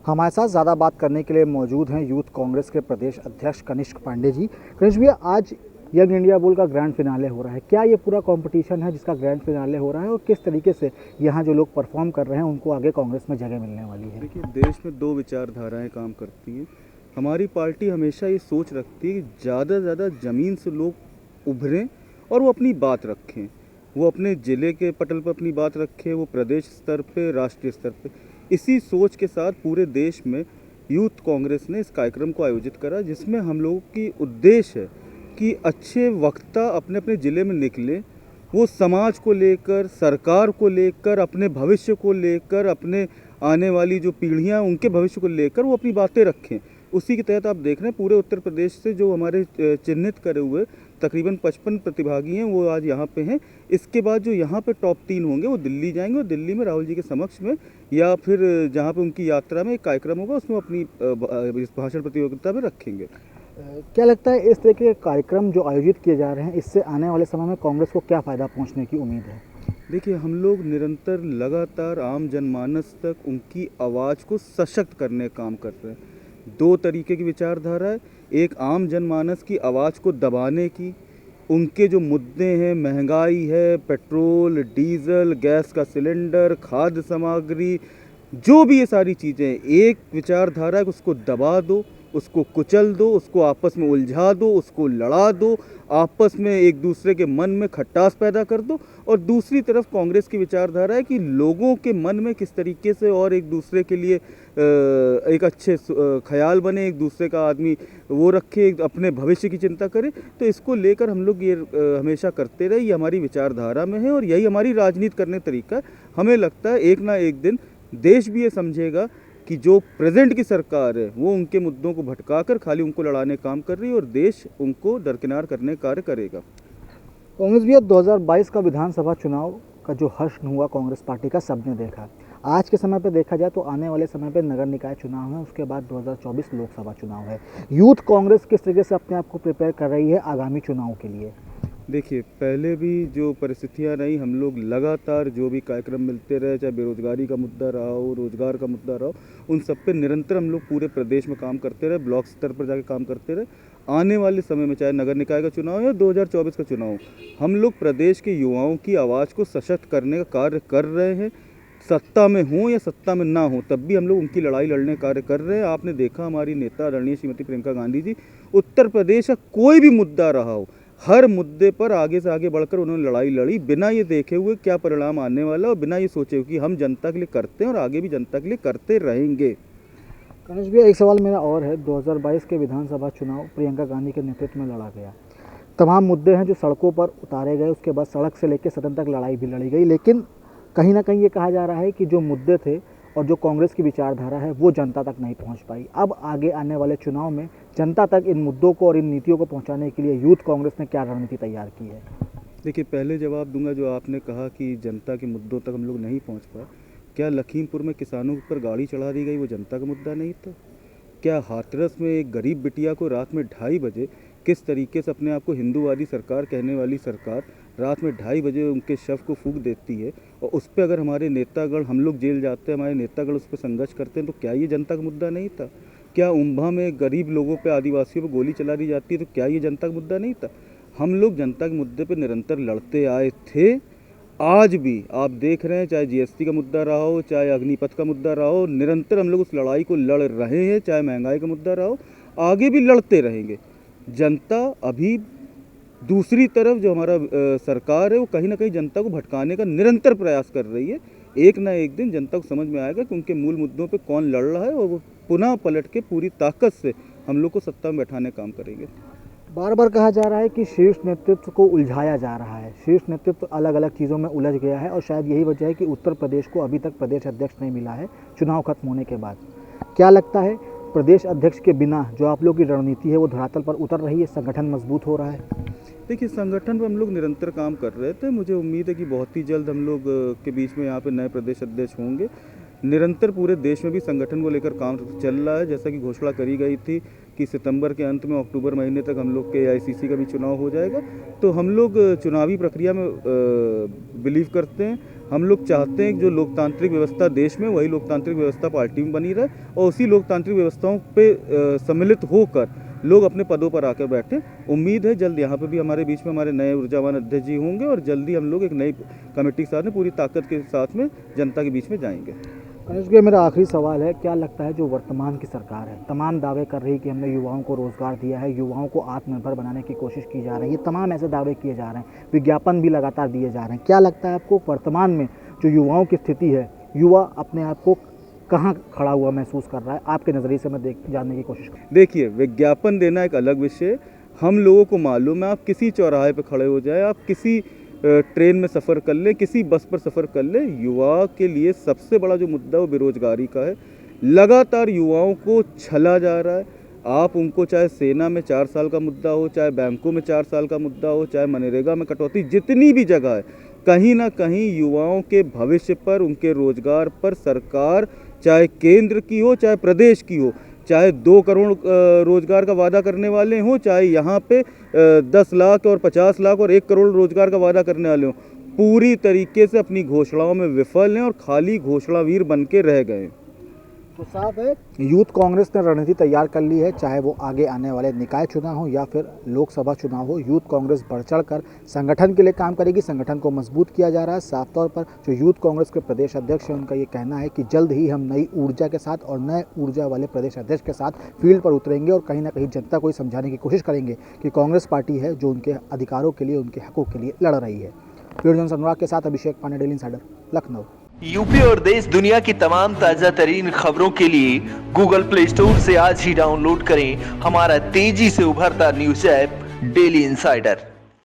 हमारे साथ ज़्यादा बात करने के लिए मौजूद हैं यूथ कांग्रेस के प्रदेश अध्यक्ष कनिष्क पांडे जी। कनिष्क भैया, आज यंग इंडिया बुल का ग्रैंड फिनाले हो रहा है। क्या ये पूरा कंपटीशन है जिसका ग्रैंड फिनाले हो रहा है, और किस तरीके से यहाँ जो लोग परफॉर्म कर रहे हैं उनको आगे कांग्रेस में जगह मिलने वाली है? देखिए, देश में दो विचारधाराएं काम करती हैं। हमारी पार्टी हमेशा ये सोच रखती है कि ज़्यादा से ज़्यादा ज़मीन से लोग उभरें और वो अपनी बात रखें। वो अपने ज़िले के पटल पर अपनी बात रखें, वो प्रदेश स्तर पे, राष्ट्रीय स्तर पे। इसी सोच के साथ पूरे देश में यूथ कांग्रेस ने इस कार्यक्रम को आयोजित करा, जिसमें हम लोगों की उद्देश्य है कि अच्छे वक्ता अपने अपने ज़िले में निकलें। वो समाज को लेकर, सरकार को लेकर, अपने भविष्य को लेकर, अपने आने वाली जो पीढ़ियां उनके भविष्य को लेकर वो अपनी बातें रखें। उसी के तहत आप देख रहे हैं पूरे उत्तर प्रदेश से जो हमारे चिन्हित करे हुए तकरीबन 55 प्रतिभागी हैं वो आज यहाँ पे हैं। इसके बाद जो यहाँ पे टॉप 3 होंगे वो दिल्ली जाएंगे और दिल्ली में राहुल जी के समक्ष में या फिर जहाँ पे उनकी यात्रा में एक कार्यक्रम होगा उसमें अपनी इस भाषण प्रतियोगिता में रखेंगे। क्या लगता है इस तरह के कार्यक्रम जो आयोजित किए जा रहे हैं, इससे आने वाले समय में कांग्रेस को क्या फ़ायदा पहुँचने की उम्मीद है? देखिए, हम लोग निरंतर लगातार आम जनमानस तक उनकी आवाज़ को सशक्त करने का काम कर रहे हैं। दो तरीके की विचारधारा है। एक आम जनमानस की आवाज़ को दबाने की, उनके जो मुद्दे हैं, महंगाई है, पेट्रोल, डीजल, गैस का सिलेंडर, खाद्य सामग्री, जो भी ये सारी चीज़ें, एक विचारधारा है कि उसको दबा दो, उसको कुचल दो, उसको आपस में उलझा दो, उसको लड़ा दो, आपस में एक दूसरे के मन में खटास पैदा कर दो। और दूसरी तरफ कांग्रेस की विचारधारा है कि लोगों के मन में किस तरीके से और एक दूसरे के लिए एक अच्छे ख्याल बने, एक दूसरे का आदमी वो रखे, अपने भविष्य की चिंता करे। तो इसको लेकर हम लोग ये हमेशा करते रहे। ये हमारी विचारधारा में है और यही हमारी राजनीति करने का तरीका है। हमें लगता है एक ना एक दिन देश भी ये समझेगा कि जो प्रेजेंट की सरकार है वो उनके मुद्दों को भटकाकर खाली उनको लड़ाने का काम कर रही है और देश उनको दरकिनार करने का कार्य करेगा। कांग्रेस भी 2022 का विधानसभा चुनाव का जो हर्ष हुआ कांग्रेस पार्टी का, सबने देखा। आज के समय पे देखा जाए तो आने वाले समय पे नगर निकाय चुनाव है, उसके बाद 2024 लोकसभा चुनाव है। यूथ कांग्रेस किस तरीके से अपने आप को प्रिपेयर कर रही है आगामी चुनाव के लिए? देखिए, पहले भी जो परिस्थितियां रही, हम लोग लगातार जो भी कार्यक्रम मिलते रहे, चाहे बेरोजगारी का मुद्दा रहा हो, रोजगार का मुद्दा रहा हो, उन सब पे निरंतर हम लोग पूरे प्रदेश में काम करते रहे, ब्लॉक स्तर पर जाके काम करते रहे। आने वाले समय में चाहे नगर निकाय का चुनाव या 2024 का चुनाव, हम लोग प्रदेश के युवाओं की आवाज़ को सशक्त करने का कार्य कर रहे हैं। सत्ता में हो या सत्ता में ना हो, तब भी हम लोग उनकी लड़ाई लड़ने का कार्य कर रहे हैं। आपने देखा हमारी नेता आदरणीय श्रीमती प्रियंका गांधी जी, उत्तर प्रदेश का कोई भी मुद्दा रहा हो, हर मुद्दे पर आगे से आगे बढ़कर उन्होंने लड़ाई लड़ी, बिना ये देखे हुए क्या परिणाम आने वाला और बिना ये सोचे हुए कि हम जनता के लिए करते हैं और आगे भी जनता के लिए करते रहेंगे। कनिष भैया, एक सवाल मेरा और है। 2022 के विधानसभा चुनाव प्रियंका गांधी के नेतृत्व में लड़ा गया। तमाम मुद्दे हैं जो सड़कों पर उतारे गए, उसके बाद सड़क से लेकर सदन तक लड़ाई भी लड़ी गई, लेकिन कहीं ना कहीं ये कहा जा रहा है कि जो मुद्दे थे और जो कांग्रेस की विचारधारा है वो जनता तक नहीं पहुंच पाई। अब आगे आने वाले चुनाव में जनता तक इन मुद्दों को और इन नीतियों को पहुंचाने के लिए यूथ कांग्रेस ने क्या रणनीति तैयार की है? देखिए, पहले जवाब दूंगा जो आपने कहा कि जनता के मुद्दों तक हम लोग नहीं पहुंच पाए। क्या लखीमपुर में किसानों के ऊपर गाड़ी चढ़ा दी गई वो जनता का मुद्दा नहीं था? क्या हाथरस में एक गरीब बिटिया को रात में 2:30 बजे किस तरीके से अपने आप को हिंदूवादी सरकार कहने वाली सरकार रात में 2:30 बजे उनके शव को फूंक देती है, और उस पर अगर हमारे नेतागण, हम लोग जेल जाते हैं, हमारे नेतागण उस पर संघर्ष करते हैं, तो क्या ये जनता का मुद्दा नहीं था? क्या उम्भा में गरीब लोगों पे, आदिवासियों पे गोली चला दी जाती है, तो क्या ये जनता का मुद्दा नहीं था? हम लोग जनता के मुद्दे पे निरंतर लड़ते आए थे। आज भी आप देख रहे हैं, चाहे जीएसटी का मुद्दा रहा हो, चाहे अग्निपथ का मुद्दा रहा हो, निरंतर हम लोग उस लड़ाई को लड़ रहे हैं। चाहे महंगाई का मुद्दा रहा हो, आगे भी लड़ते रहेंगे। जनता अभी दूसरी तरफ जो हमारा सरकार है वो कहीं ना कहीं जनता को भटकाने का निरंतर प्रयास कर रही है। एक ना एक दिन जनता को समझ में आएगा कि उनके मूल मुद्दों पे कौन लड़ रहा है और वो पुनः पलट के पूरी ताकत से हम लोग को सत्ता में बैठाने का काम करेंगे। बार बार कहा जा रहा है कि शीर्ष नेतृत्व को उलझाया जा रहा है। शीर्ष नेतृत्व अलग अलग चीज़ों में उलझ गया है और शायद यही वजह है कि उत्तर प्रदेश को अभी तक प्रदेश अध्यक्ष नहीं मिला है चुनाव खत्म होने के बाद। क्या लगता है प्रदेश अध्यक्ष के बिना जो आप लोग की रणनीति है वो धरातल पर उतर रही है, संगठन मजबूत हो रहा है? देखिए, संगठन पर हम लोग निरंतर काम कर रहे थे। मुझे उम्मीद है कि बहुत ही जल्द हम लोग के बीच में यहाँ पे नए प्रदेश अध्यक्ष होंगे। निरंतर पूरे देश में भी संगठन को लेकर काम चल रहा है। जैसा कि घोषणा करी गई थी कि सितंबर के अंत में अक्टूबर महीने तक हम लोग के AICC का भी चुनाव हो जाएगा, तो हम लोग चुनावी प्रक्रिया में बिलीव करते हैं। हम लोग चाहते हैं कि जो लोकतांत्रिक व्यवस्था देश में, वही लोकतांत्रिक व्यवस्था पार्टी में बनी रहे और उसी लोकतांत्रिक व्यवस्थाओं पे सम्मिलित होकर लोग अपने पदों पर आकर बैठे। उम्मीद है जल्द यहाँ पे भी हमारे बीच में हमारे नए ऊर्जावान अध्यक्ष जी होंगे और जल्दी हम लोग एक नई कमेटी के साथ में पूरी ताकत के साथ में जनता के बीच में जाएंगे। गणेश जी, मेरा आखिरी सवाल है, क्या लगता है जो वर्तमान की सरकार है तमाम दावे कर रही है कि हमने युवाओं को रोजगार दिया है, युवाओं को आत्मनिर्भर बनाने की कोशिश की जा रही है, तमाम ऐसे दावे किए जा रहे हैं, विज्ञापन भी लगातार दिए जा रहे हैं, क्या लगता है आपको वर्तमान में जो युवाओं की स्थिति है, युवा अपने आप को कहाँ खड़ा हुआ महसूस कर रहा है? आपके नज़रिए से मैं जानने की कोशिश करूँ। देखिए, विज्ञापन देना एक अलग विषय। हम लोगों को मालूम है, आप किसी चौराहे पर खड़े हो जाए, आप किसी ट्रेन में सफ़र कर ले, किसी बस पर सफ़र कर ले, युवा के लिए सबसे बड़ा जो मुद्दा है वो बेरोजगारी का है। लगातार युवाओं को छला जा रहा है। आप उनको चाहे सेना में 4 साल का मुद्दा हो, चाहे बैंकों में 4 साल का मुद्दा हो, चाहे मनरेगा में कटौती, जितनी भी जगह है, कहीं ना कहीं युवाओं के भविष्य पर, उनके रोजगार पर सरकार, चाहे केंद्र की हो चाहे प्रदेश की हो, चाहे 2 करोड़ रोजगार का वादा करने वाले हों, चाहे यहाँ पे 10 लाख और 50 लाख और 1 करोड़ रोजगार का वादा करने वाले हों, पूरी तरीके से अपनी घोषणाओं में विफल हैं और खाली घोषणावीर बन के रह गए। तो साफ है, यूथ कांग्रेस ने रणनीति तैयार कर ली है, चाहे वो आगे आने वाले निकाय चुनाव हो या फिर लोकसभा चुनाव हो, यूथ कांग्रेस बढ़ चढ़ कर संगठन के लिए काम करेगी। संगठन को मजबूत किया जा रहा है। साफ तौर पर जो यूथ कांग्रेस के प्रदेश अध्यक्ष हैं, उनका ये कहना है कि जल्द ही हम नई ऊर्जा के साथ और नए ऊर्जा वाले प्रदेश अध्यक्ष के साथ फील्ड पर उतरेंगे और कहीं ना कहीं जनता को समझाने की कोशिश करेंगे कि कांग्रेस पार्टी है जो उनके अधिकारों के लिए, उनके हकों के लिए लड़ रही है। वीडियो अनुराग के साथ Abhishek Pandey, daily insider, Lucknow. UP और देश दुनिया की तमाम ताजा तरीन खबरों के लिए गूगल प्ले स्टोर से आज ही डाउनलोड करें हमारा तेजी से उभरता न्यूज ऐप डेली इंसाइडर।